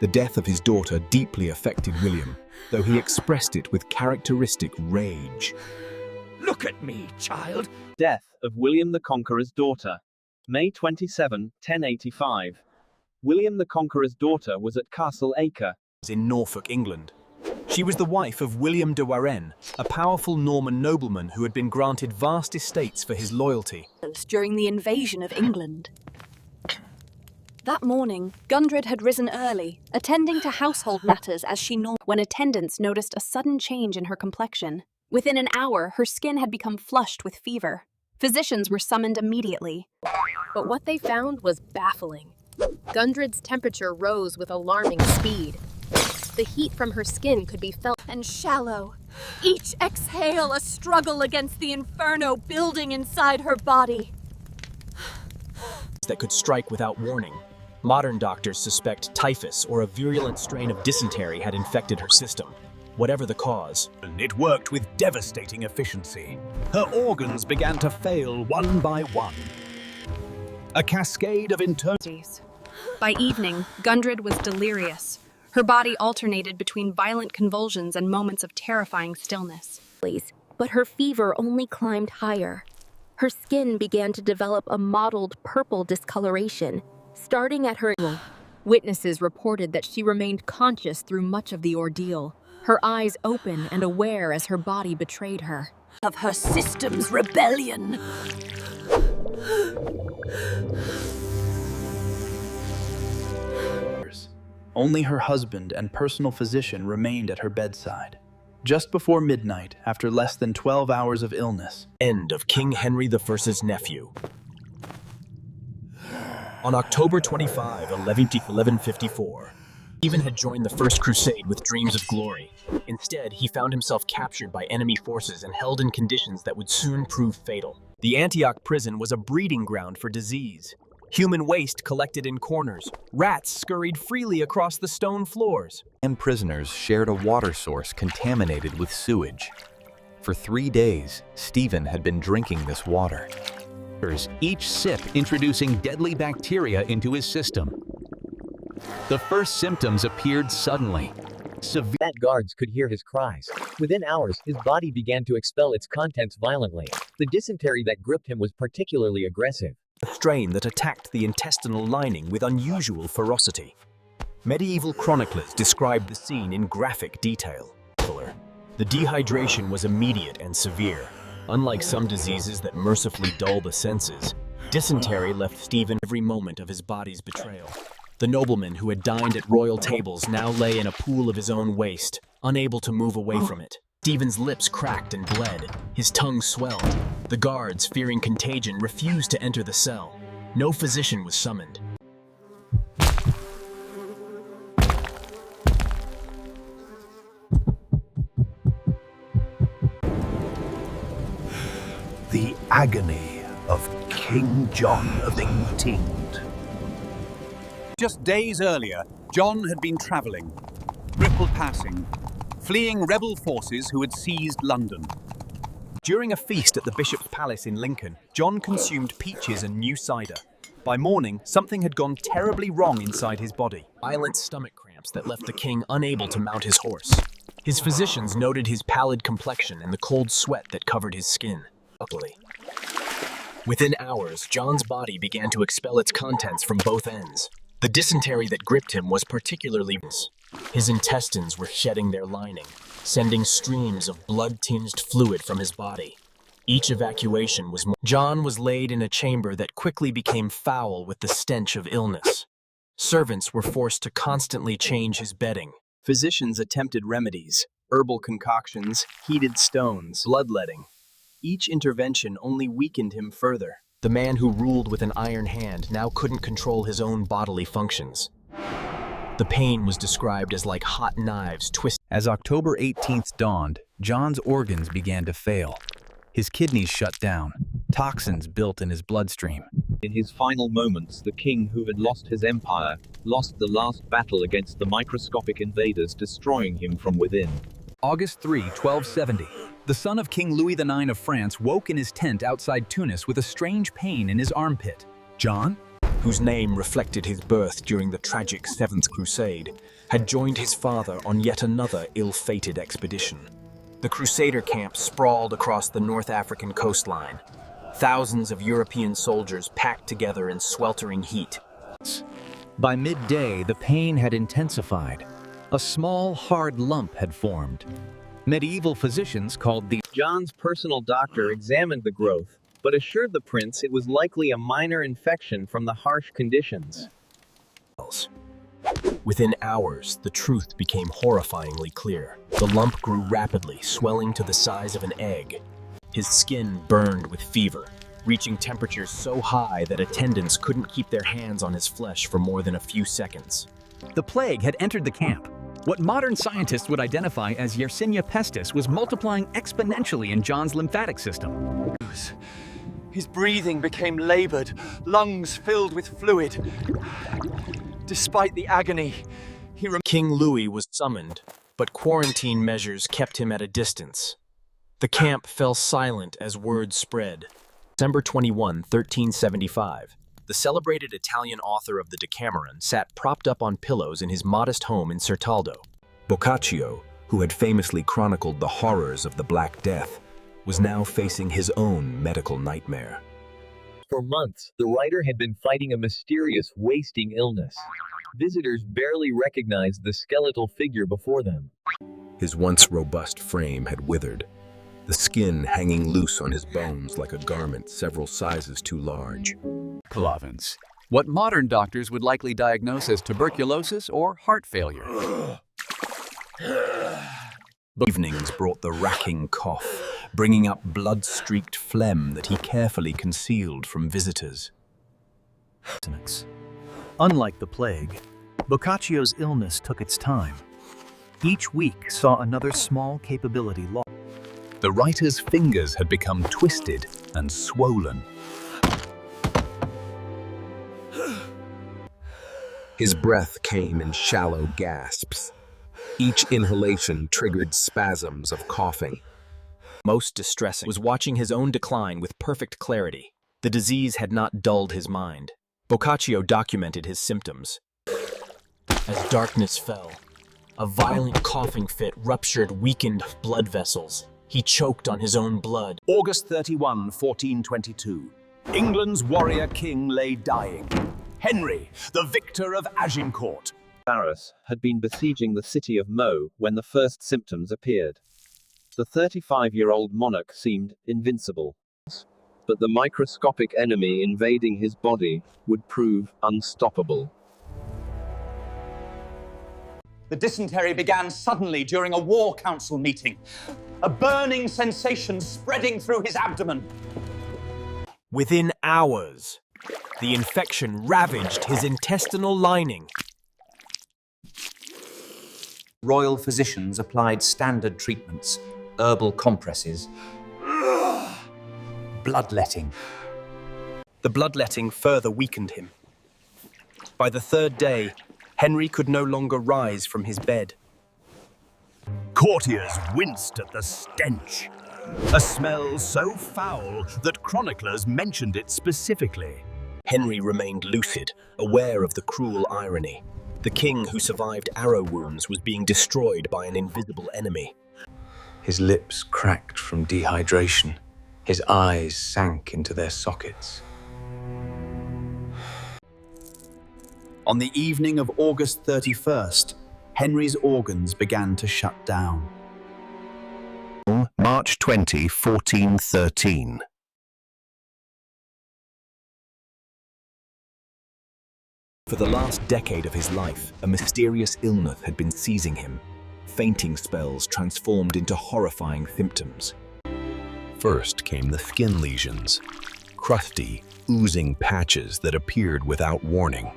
The death of his daughter deeply affected William, though he expressed it with characteristic rage. Look at me, child. Death of William the Conqueror's daughter. May 27, 1085. William the Conqueror's daughter was at Castle Acre In Norfolk, England. She was the wife of William de Warenne, a powerful Norman nobleman who had been granted vast estates for his loyalty. During the invasion of England. That morning, Gundred had risen early, attending to household matters as she normally when attendants noticed a sudden change in her complexion. Within an hour, her skin had become flushed with fever. Physicians were summoned immediately. But what they found was baffling. Gundred's temperature rose with alarming speed. The heat from her skin could be felt And shallow. Each exhale a struggle against the inferno building inside her body. That could strike without warning. Modern doctors suspect typhus or a virulent strain of dysentery had infected her system. Whatever the cause, It worked with devastating efficiency. Her organs began to fail one by one. A cascade of internal... By evening, Gundred was delirious. Her body alternated between violent convulsions and moments of terrifying stillness. but her fever only climbed higher. Her skin began to develop a mottled purple discoloration, starting at her... Witnesses reported that she remained conscious through much of the ordeal, her eyes open and aware as her body betrayed her. Of her system's rebellion. Only her husband and personal physician remained at her bedside. Just before midnight, after less than 12 hours of illness. End of King Henry I's nephew. On October 25, 1154, Stephen had joined the First Crusade with dreams of glory. Instead, he found himself captured by enemy forces and held in conditions that would soon prove fatal. The Antioch prison was a breeding ground for disease. Human waste collected in corners. Rats scurried freely across the stone floors. And prisoners shared a water source contaminated with sewage. For 3 days, Stephen had been drinking this water. Each sip introducing deadly bacteria into his system. The first symptoms appeared suddenly. That guards could hear his cries. Within hours, his body began to expel its contents violently. The dysentery that gripped him was particularly aggressive. A strain that attacked the intestinal lining with unusual ferocity. Medieval chroniclers described the scene in graphic detail. The dehydration was immediate and severe. Unlike some diseases that mercifully dull the senses, dysentery left Stephen every moment of his body's betrayal. The nobleman who had dined at royal tables now lay in a pool of his own waste, unable to move away from it. Stephen's lips cracked and bled. His tongue swelled. The guards, fearing contagion, refused to enter the cell. No physician was summoned. The agony of King John of England. Just days earlier, John had been travelling, Ripple passing, fleeing rebel forces who had seized London. During a feast at the Bishop's Palace in Lincoln, John consumed peaches and new cider. By morning, something had gone terribly wrong inside his body. Violent stomach cramps that left the king unable to mount his horse. His physicians noted his pallid complexion and the cold sweat that covered his skin. Luckily, within hours, John's body began to expel its contents from both ends. The dysentery that gripped him was particularly intense. His intestines were shedding their lining, sending streams of blood-tinged fluid from his body. Each evacuation was more. John was laid in a chamber that quickly became foul with the stench of illness. Servants were forced to constantly change his bedding. Physicians attempted remedies, herbal concoctions, heated stones, bloodletting. Each intervention only weakened him further. The man who ruled with an iron hand now couldn't control his own bodily functions. The pain was described as like hot knives twisted. As October 18th dawned, John's organs began to fail. His kidneys shut down. Toxins built in his bloodstream. In his final moments, the king who had lost his empire, lost the last battle against the microscopic invaders destroying him from within. August 3, 1270. The son of King Louis IX of France woke in his tent outside Tunis with a strange pain in his armpit. John? whose name reflected his birth during the tragic Seventh Crusade, had joined his father on yet another ill-fated expedition. The Crusader camp sprawled across the North African coastline, thousands of European soldiers packed together in sweltering heat. By midday, the pain had intensified. A small, hard lump had formed. Medieval physicians called the John's personal doctor examined the growth, but assured the prince it was likely a minor infection from the harsh conditions. Within hours, the truth became horrifyingly clear. The lump grew rapidly, swelling to the size of an egg. His skin burned with fever, reaching temperatures so high that attendants couldn't keep their hands on his flesh for more than a few seconds. The plague had entered the camp. What modern scientists would identify as Yersinia pestis was multiplying exponentially in John's lymphatic system. His breathing became labored, lungs filled with fluid. Despite the agony, King Louis was summoned, but quarantine measures kept him at a distance. The camp fell silent as word spread. December 21, 1375, the celebrated Italian author of the Decameron sat propped up on pillows in his modest home in Certaldo. Boccaccio, who had famously chronicled the horrors of the Black Death, was now facing his own medical nightmare. For months, the writer had been fighting a mysterious, wasting illness. Visitors barely recognized the skeletal figure before them. His once robust frame had withered, the skin hanging loose on his bones like a garment several sizes too large. Province. What modern doctors would likely diagnose as tuberculosis or heart failure. Evenings brought the racking cough, bringing up blood-streaked phlegm that he carefully concealed from visitors. Unlike the plague, Boccaccio's illness took its time. Each week saw another small capability lost. The writer's fingers had become twisted and swollen. His breath came in shallow gasps. Each inhalation triggered spasms of coughing. Most distressing was watching his own decline with perfect clarity. The disease had not dulled his mind. Boccaccio documented his symptoms. As darkness fell, a violent coughing fit ruptured weakened blood vessels. He choked on his own blood. August 31, 1422. England's warrior king lay dying. Henry, the victor of Agincourt, Paris had been besieging the city of Meaux when the first symptoms appeared. The 35-year-old monarch seemed invincible. But the microscopic enemy invading his body would prove unstoppable. the dysentery began suddenly during a war council meeting, a burning sensation spreading through his abdomen. Within hours, the infection ravaged his intestinal lining. Royal physicians applied standard treatments, herbal compresses, bloodletting. The bloodletting further weakened him. By the third day, Henry could no longer rise from his bed. Courtiers winced at the stench, a smell so foul that chroniclers mentioned it specifically. Henry remained lucid, aware of the cruel irony. The king who survived arrow wounds was being destroyed by an invisible enemy. His lips cracked from dehydration. His eyes sank into their sockets. On the evening of August 31st, Henry's organs began to shut down. March 20, 1413. For the last decade of his life, a mysterious illness had been seizing him. Fainting spells transformed into horrifying symptoms. First came the skin lesions, crusty, oozing patches that appeared without warning.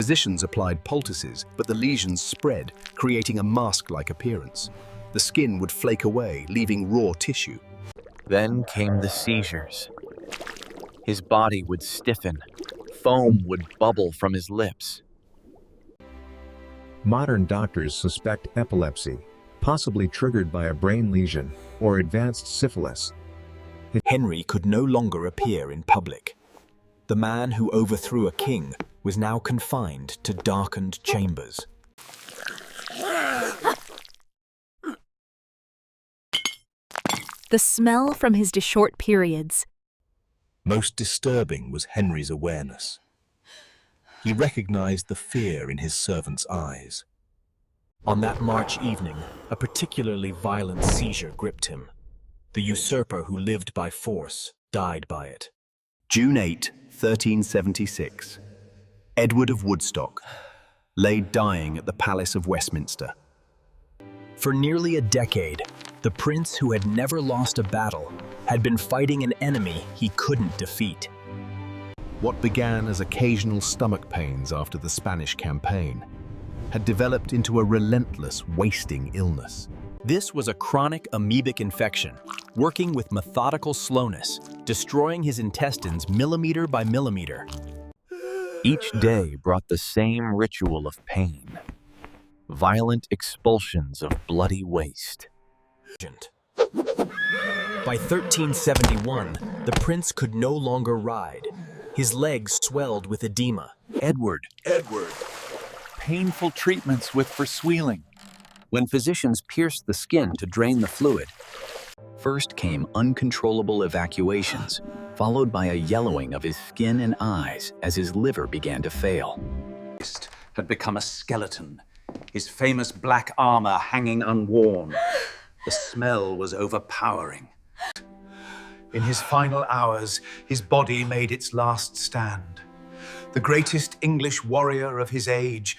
Physicians applied poultices, but the lesions spread, creating a mask-like appearance. The skin would flake away, leaving raw tissue. Then came the seizures. His body would stiffen. Foam would bubble from his lips. Modern doctors suspect epilepsy, possibly triggered by a brain lesion or advanced syphilis. Henry could no longer appear in public. The man who overthrew a king was now confined to darkened chambers. The smell from his short periods. Most disturbing was Henry's awareness. He recognized the fear in his servant's eyes. On that March evening, a particularly violent seizure gripped him. The usurper who lived by force died by it. June 8, 1376. Edward of Woodstock lay dying at the Palace of Westminster. For nearly a decade, the prince who had never lost a battle had been fighting an enemy he couldn't defeat. What began as occasional stomach pains after the Spanish campaign had developed into a relentless, wasting illness. This was a chronic amoebic infection, working with methodical slowness, destroying his intestines millimeter by millimeter. Each day brought the same ritual of pain. Violent expulsions of bloody waste. By 1371, the prince could no longer ride. His legs swelled with edema. Edward. Painful treatments with forsweeling. When physicians pierced the skin to drain the fluid, first came uncontrollable evacuations, followed by a yellowing of his skin and eyes as his liver began to fail. Had become a skeleton, his famous black armor hanging unworn. The smell was overpowering. In his final hours, his body made its last stand. The greatest English warrior of his age